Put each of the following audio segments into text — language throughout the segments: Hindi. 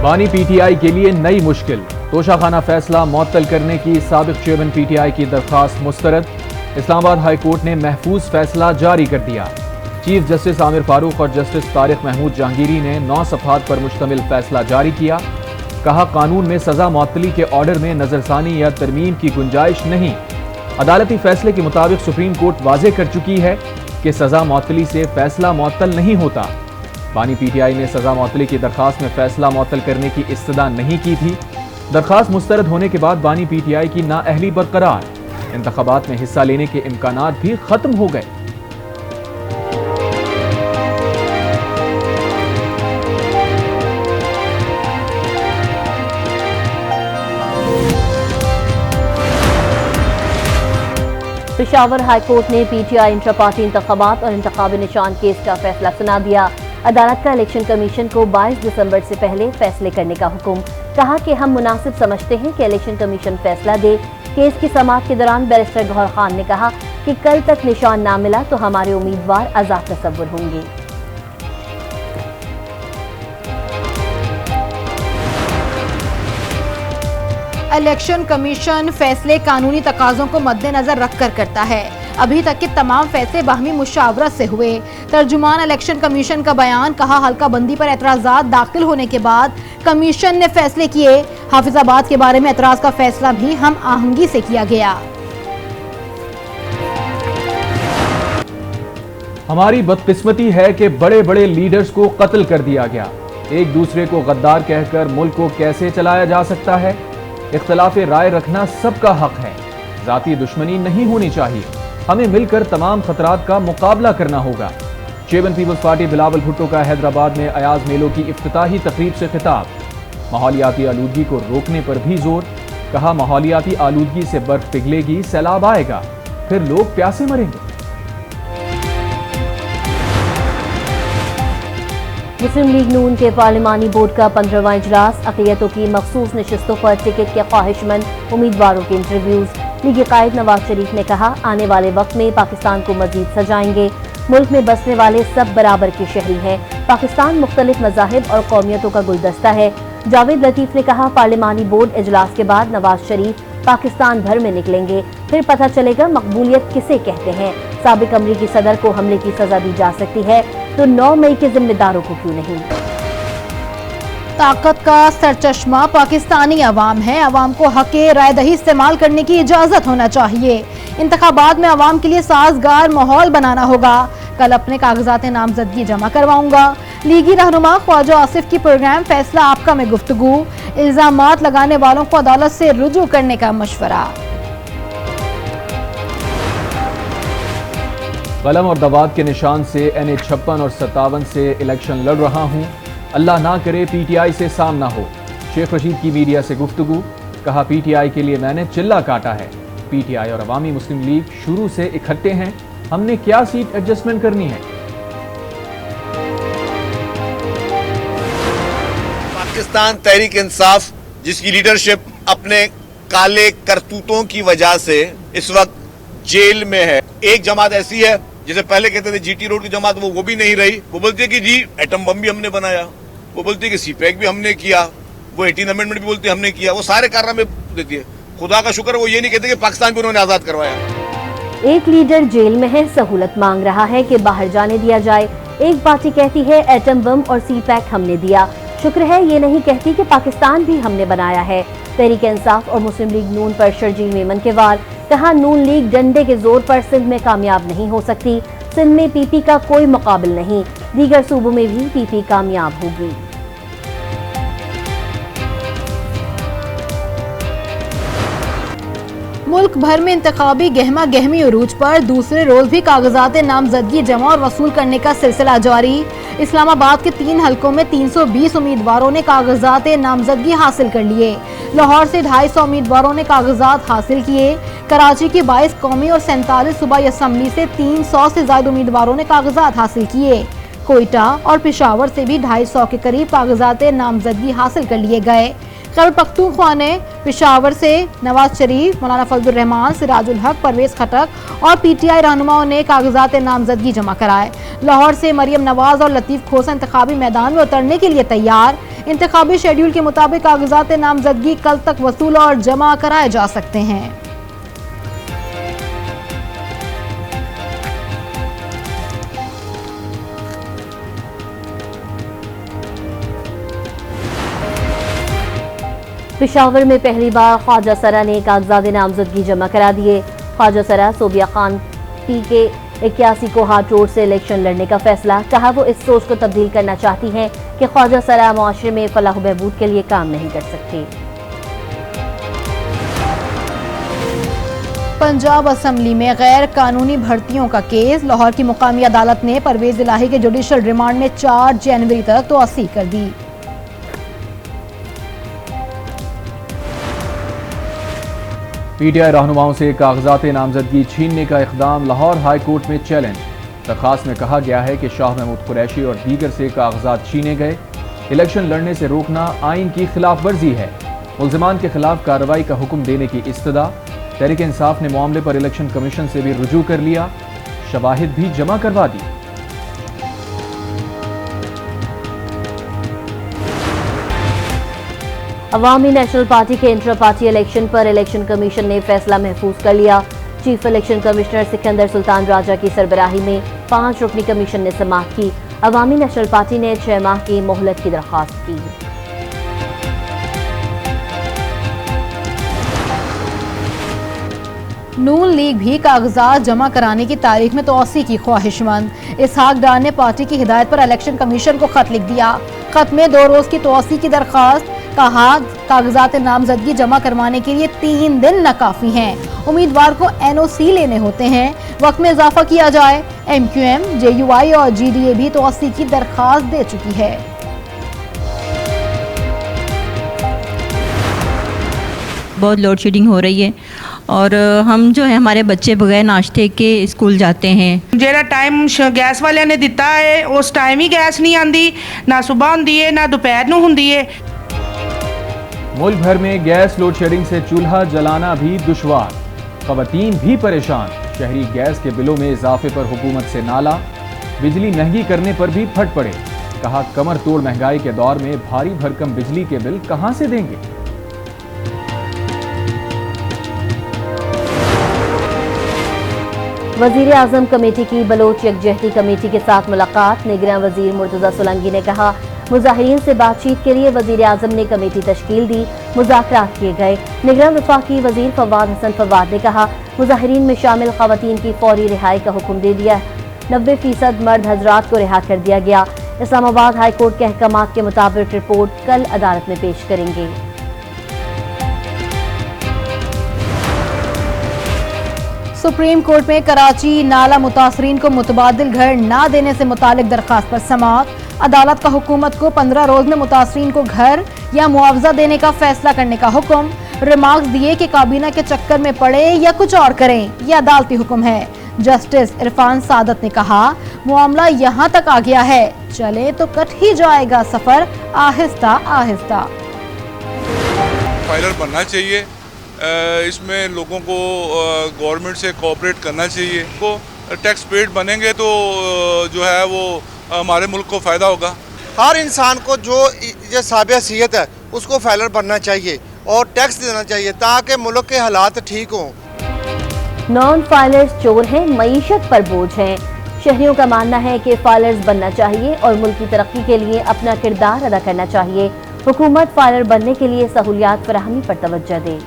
बानी पीटीआई के लिए नई मुश्किल। तोशाखाना फैसला मुअत्तल करने की साबिक चेयरमैन पीटीआई की दरखास्त मुस्तरद। इस्लामाबाद हाई कोर्ट ने महफूज फैसला जारी कर दिया। चीफ जस्टिस आमिर फारूक और जस्टिस तारिक महमूद जहांगीरी ने 9 सफ़हात पर मुश्तमिल फैसला जारी किया। कहा, कानून में सजा मुअत्तली के ऑर्डर में नजरसानी या तरमीम की गुंजाइश नहीं। अदालती फैसले के मुताबिक सुप्रीम कोर्ट वाजे कर चुकी है कि सजा मुअत्तली से फैसला मुअत्तल नहीं होता। बानी पीटीआई ने सजा मुअत्तली की दरखास्त में फैसला मुअत्तल करने की इस्तदा नहीं की थी। दरखास्त मुस्तरद होने के बाद बानी पीटीआई की नाअहली बरकरार। इंतखाबात में हिस्सा लेने के इम्कानात भी खत्म हो गए। पेशावर हाई कोर्ट ने पीटीआई इंट्रा पार्टी इंतखाबात और इंतखाबी निशान केस का फैसला सुना दिया। अदालत का इलेक्शन कमीशन को 22 दिसंबर से पहले फैसले करने का हुक्म। कहा कि हम मुनासिब समझते हैं कि इलेक्शन कमीशन फैसला दे। केस की समाअत के दौरान बैरिस्टर गौहर खान ने कहा कि कल तक निशान ना मिला तो हमारे उम्मीदवार आजाद तसव्वुर होंगे। इलेक्शन कमीशन फैसले कानूनी तकाज़ों को मद्देनजर रखकर करता है। अभी तक के तमाम फैसले बाहमी मुशावरत से हुए। तर्जुमान इलेक्शन कमीशन का बयान। कहा, हल्का बंदी पर एतराज़ात दाखिल होने के बाद कमीशन ने फैसले किए। हाफिजाबाद के बारे में एतराज़ का फैसला भी हम आहंगी से किया गया। हमारी बदकिस्मती है कि बड़े बड़े लीडर्स को कत्ल कर दिया गया। एक दूसरे को गद्दार कहकर मुल्क को कैसे चलाया जा सकता है? इख्तलाफ राय रखना सबका हक है। जाती दुश्मनी नहीं होनी चाहिए। हमें मिलकर तमाम खतरात का मुकाबला करना होगा। चेयरमैन पीपल्स पार्टी बिलावल भुट्टो का हैदराबाद में अयाज मेलों की इफ्तिताही तकरीब से खिताब। माहौलियाती आलूदगी को रोकने पर भी जोर। कहा, माहौलियाती आलूदगी से बर्फ पिघलेगी, सैलाब आएगा, फिर लोग प्यासे मरेंगे। मुस्लिम लीग नून के पार्लिमानी बोर्ड का 15वां इजलास। अक़लियतों की मखसूस नशिस्तों पर टिकट के ख्वाहिशमंद उम्मीदवारों के इंटरव्यूज। लीगी कायद नवाज शरीफ ने कहा, आने वाले वक्त में पाकिस्तान को मजीद सजाएंगे। मुल्क में बसने वाले सब बराबर के शहरी हैं। पाकिस्तान मुख्तलिफ मज़ाहिब और कौमियतों का गुलदस्ता है। जावेद लतीफ़ ने कहा, पार्लिमानी बोर्ड इजलास के बाद नवाज शरीफ पाकिस्तान भर में निकलेंगे, फिर पता चलेगा मकबूलियत किसे कहते हैं। साबिक अमरीकी सदर को हमले की सजा दी जा सकती है तो 9 मई के जिम्मेदारों को क्यों नहीं? ताकत का सरचश्मा पाकिस्तानी अवाम है। अवाम को हक़ राय दही इस्तेमाल करने की इजाज़त होना चाहिए। इंतखाबात में अवाम के लिए साजगार माहौल बनाना होगा। कल अपने कागजात नामजदगी जमा करवाऊंगा। लीगी रहनुमा ख्वाजा आसिफ की प्रोग्राम फैसला आपका में गुफ्तगू। इल्जामात लगाने वालों को अदालत से रुजू करने का मशवरा। कलम और दवात के निशान से NA 56 और 57 से इलेक्शन लड़ रहा हूं। अल्लाह ना करे पीटीआई से सामना हो। शेख रशीद की मीडिया से गुफ्तगू। कहा, पीटीआई के लिए मैंने चिल्ला काटा है। पीटीआई और अवामी मुस्लिम लीग शुरू से इकट्ठे हैं। हमने क्या सीट एडजस्टमेंट करनी है? पाकिस्तान तहरीक इंसाफ, जिसकी लीडरशिप अपने काले करतूतों की वजह से इस वक्त जेल में है। एक जमात ऐसी है जिसे पहले कहते थे जीटी रोड की जमात, वो भी नहीं रही। वो बोलती है कि जी एटम बम भी हमने बनाया। वो बोलती है कि सीपैक भी हमने किया। वो 18 अमेंडमेंट भी बोलती है हमने किया। वो सारे कारनामे देती है। खुदा का शुक्र वो ये नहीं कहते कि पाकिस्तान भी उन्होंने आजाद करवाया। एक लीडर जेल में है, सहूलत मांग रहा है कि बाहर जाने दिया जाए। एक पार्टी कहती है एटम बम और सीपैक हमने दिया। शुक्र है ये नहीं कहती कि पाकिस्तान भी हमने बनाया है। तहरीक इंसाफ और मुस्लिम लीग नून पर शर्जील मेमन के वार। कहा, नून लीग डंडे के जोर पर सिंध में कामयाब नहीं हो सकती। सिंध में पीपी का कोई मुकाबिल नहीं। दीगर सूबों में भी पीपी कामयाब होगी। मुल्क भर में इंतखाबी गहमा गहमी उरूज पर दूसरे रोज भी कागजात नामजदगी जमा और वसूल करने का सिलसिला जारी। इस्लामाबाद के 3 हलकों में 320 उम्मीदवारों ने कागजात नामजदगी हासिल कर लिए। लाहौर से 250 उम्मीदवारों ने कागजात हासिल किए। कराची की 22 कौमी और 47 सूबाई असम्बली से 300 से ज्यादा उम्मीदवारों ने कागजात हासिल किए। कोयटा और पेशावर से भी 250 के करीब कागजात नामजदगी हासिल कर लिए गए। खैबर पख्तूनख्वा ने पेशावर से नवाज शरीफ, मौलाना फजलुर रहमान, सिराजुल हक, परवेज खटक और पीटीआई रहनुमाओं ने कागजात नामजदगी जमा कराए। लाहौर से मरियम नवाज और लतीफ खोसा इंतखाबी मैदान में उतरने के लिए तैयार। इंतखाबी शेड्यूल के मुताबिक कागजात नामजदगी कल तक वसूल और जमा कराए जा सकते हैं। पेशावर में पहली बार ख्वाजा सरा ने कागजात नामजदगी जमा करा दिए। ख्वाजा सरा सोबिया खान के 81 को हाट रोड से इलेक्शन लड़ने का फैसला, कहा वो इस सोच को तब्दील करना चाहती हैं कि ख्वाजा सरा मुआशरे में फलाह बहबूद के लिए काम नहीं कर सकती। पंजाब असम्बली में गैर कानूनी भर्तियों का केस। लाहौर की मुकामी अदालत ने परवेज इलाही के जुडिशल रिमांड में 4 जनवरी तक तोसी कर दी। पीटीआई रहनुमाओं से कागजात नामजदगी छीनने का इकदाम लाहौर हाई कोर्ट में चैलेंज। दरखास्त में कहा गया है कि शाह महमूद कुरैशी और दीगर से कागजात छीने गए। इलेक्शन लड़ने से रोकना आइन की खिलाफ वर्जी है। मुल्जिमान के खिलाफ कार्रवाई का हुक्म देने की इस्तदा। तहरीक इंसाफ ने मामले पर इलेक्शन कमीशन से भी रुजू कर लिया, शवाहिद भी जमा करवा दी। अवामी नेशनल पार्टी के इंट्रा पार्टी इलेक्शन पर इलेक्शन कमीशन ने फैसला महफूज कर लिया। Chief election commissioner Sikandar Sultan Raja की सरबराही में 5 रुकनी कमीशन ने समाअत की। अवामी नेशनल पार्टी ने 6 माह की मोहलत की दरख्वास्त की। नून लीग भी कागजात जमा कराने की तारीख में तोसी की ख्वाहिशमंद। इसहाक डार ने पार्टी की हिदायत पर इलेक्शन कमीशन को खत लिख दिया। खत में 2 रोज की तोसी की दरखास्त, कहा कागजात नामजदगी जमा करवाने के लिए 3 दिन नाकाफी हैं। उम्मीदवार को एनओसी लेने होते हैं, वक्त में इजाफा किया जाए। एमक्यूएम, जेयूआई और जीडीए भी तोसी की दरखास्त दे चुकी है। बहुत लोड शेडिंग हो रही है और हम जो है हमारे बच्चे बगैर नाश्ते के स्कूल जाते हैं। ਜਿਹੜਾ ਟਾਈਮ ਗੈਸ ਵਾਲਿਆਂ ਨੇ ਦਿੱਤਾ ਹੈ ਉਸ ਟਾਈਮ ਹੀ ਗੈਸ नहीं आती, ना सुबह ਹੁੰਦੀ है ना दोपहर ਨੂੰ ਹੁੰਦੀ है। मुल्क भर में गैस लोड शेडिंग से चूल्हा जलाना भी दुश्वार, खवातीन भी परेशान। शहरी गैस के बिलों में इजाफे पर हुकूमत से नाला, बिजली महंगी करने पर भी फट पड़े। कहा कमर तोड़ महंगाई के दौर में भारी भरकम बिजली के बिल कहां से देंगे। वजीर आजम कमेटी की बलोच यकजहती कमेटी के साथ मुलाकात। निगरान वजीर मुर्तजा सोलंकी ने कहा मुजाहिरीन से बातचीत के लिए वजीर आजम ने कमेटी तश्कील दी, मुज़ाकरात किए गए। निगरान वफाकी वजीर फवाद हसन फवाद ने कहा मुजाहिरीन में शामिल खवातीन की फौरी रिहाई का हुक्म दे दिया। 90% मर्द हजरात को रिहा कर दिया गया। इस्लामाबाद हाई कोर्ट के अहकामात के मुताबिक रिपोर्ट कल अदालत में पेश करेंगे। सुप्रीम कोर्ट में कराची नाला मुतासरीन को मुतबादिल घर न देने से मुतालिक दरखास्त पर समाअत। अदालत का हुकूमत को 15 रोज में मुतासरीन को घर या मुआवजा देने का फैसला करने का हुक्म। रिमार्क्स दिए कि काबीना के चक्कर में पड़े या कुछ और करें, यह अदालती हुक्म है। जस्टिस इरफान सादत ने कहा मामला यहाँ तक आ गया है, चले तो कट ही जाएगा सफर आहिस्ता आहिस्ता। फाइलर बनना चाहिए, इसमें लोगों को गवर्नमेंट से कोऑपरेट करना चाहिए। को टैक्स पेड बनेंगे तो जो है वो हमारे मुल्क को फ़ायदा होगा। हर इंसान को जो ये साबिया सीहत है उसको फाइलर बनना चाहिए और टैक्स देना चाहिए ताकि मुल्क के हालात ठीक हों। नॉन फाइलर्स चोर हैं, मईशत पर बोझ हैं। शहरियों का मानना है कि फाइलर्स बनना चाहिए और मुल्क की तरक्की के लिए अपना किरदार अदा करना चाहिए। हुकूमत फाइलर बनने के लिए सहूलियात फराहमी पर तवज्जो दे।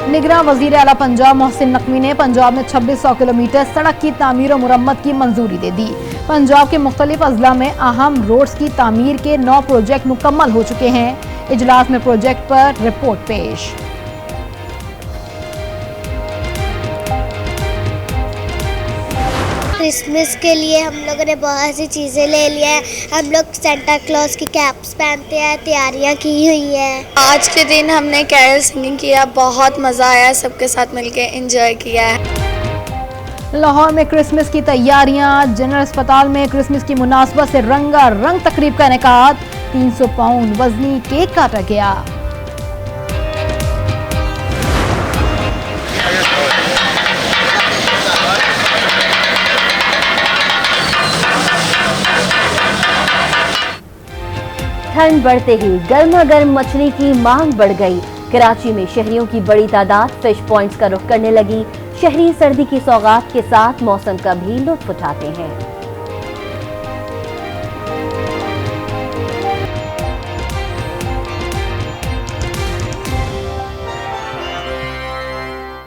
निगरान वजीर आला पंजाब मोहसिन नकवी ने पंजाब में 2600 किलोमीटर सड़क की तामीर और मुरम्मत की मंजूरी दे दी। पंजाब के मुख्तलिफ अजला में अहम रोड्स की तामीर के 9 प्रोजेक्ट मुकम्मल हो चुके हैं। इजलास में प्रोजेक्ट पर रिपोर्ट पेश। क्रिसमस के लिए हम लोगों ने बहुत सी चीज़ें ले लिया है। हम लोग सेंटा क्लॉज की कैप्स पहनते हैं, तैयारियां की हुई है। आज के दिन हमने कैरल सिंगिंग किया, बहुत मज़ा आया, सबके साथ मिलके एंजॉय किया है। लाहौर में क्रिसमस की तैयारियां। जनरल अस्पताल में क्रिसमस की मुनासबत से रंगारंग तकरीब का इनेकाद। 300 पाउंड वजनी केक काटा गया। ठंड बढ़ते ही गर्मा गर्म मछली की मांग बढ़ गई। कराची में शहरियों की बड़ी तादाद फिश पॉइंट्स का रुख करने लगी। शहरी सर्दी की सौगात के साथ मौसम का भी लुत्फ उठाते हैं।